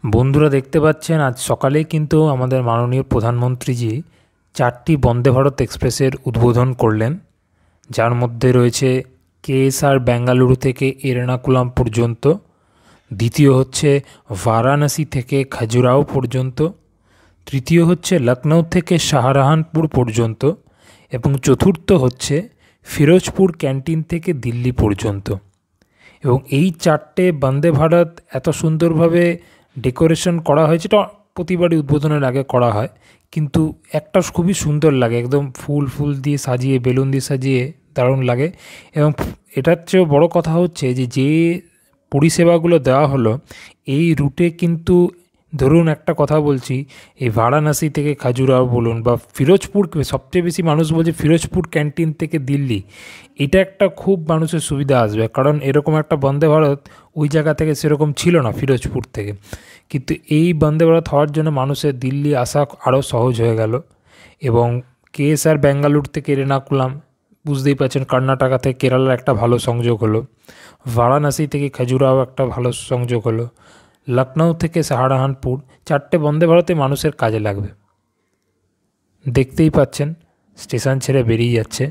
বন্ধুরা দেখতে পাচ্ছেন আজ সকালেই কিন্তু আমাদের মাননীয় প্রধানমন্ত্রীজি 4টি বন্দে ভারত এক্সপ্রেসের উদ্বোধন করলেন, যার মধ্যে রয়েছে কেএসআর বেঙ্গালুরু থেকে এরনাকুলাম পর্যন্ত, দ্বিতীয় হচ্ছে বারাণসী থেকে খাজুরাহো পর্যন্ত, তৃতীয় হচ্ছে লখনৌ থেকে শাহজাহানপুর পর্যন্ত এবং চতুর্থ হচ্ছে ফিরোজপুর ক্যান্টিন থেকে দিল্লি পর্যন্ত। এবং এই 4টে বন্দে ভারত এত সুন্দরভাবে ডেকোরেশন করা হয়েছে, এটা প্রতিবারই উদ্বোধনের আগে করা হয়, কিন্তু একটা খুবই সুন্দর লাগে, একদম ফুল ফুল দিয়ে সাজিয়ে, বেলুন দিয়ে সাজিয়ে দারুণ লাগে। এবং এটার চেয়েও বড় কথা হচ্ছে যে পরিষেবাগুলো দেওয়া হলো এই রুটে, কিন্তু ধরুন একটা কথা বলছি, এই বারাণসী থেকে খাজুরাহো বলুন বা ফিরোজপুর, সবচেয়ে বেশি মানুষ বলছে ফিরোজপুর ক্যান্টিন থেকে দিল্লি, এটা একটা খুব মানুষের সুবিধা আসবে, কারণ এরকম একটা বন্দে ভারত ওই জায়গা থেকে সেরকম ছিল না ফিরোজপুর থেকে। কিন্তু এই বন্দে ভারত হওয়ার জন্য মানুষের দিল্লি আসা আরও সহজ হয়ে গেল। এবং কেএসআর বেঙ্গালুরু থেকে এরনাকুলাম, বুঝতেই পারছেন কর্ণাটকা থেকে কেরালার একটা ভালো সংযোগ হলো, বারাণসী থেকে খাজুরাহো একটা ভালো সংযোগ হলো, লখনৌ থেকে শাহজাহানপুর, 4টে বন্দে ভারতে মানুষের কাজে লাগবে। দেখতেই পাচ্ছেন স্টেশন ছেড়ে বেরিয়ে যাচ্ছে।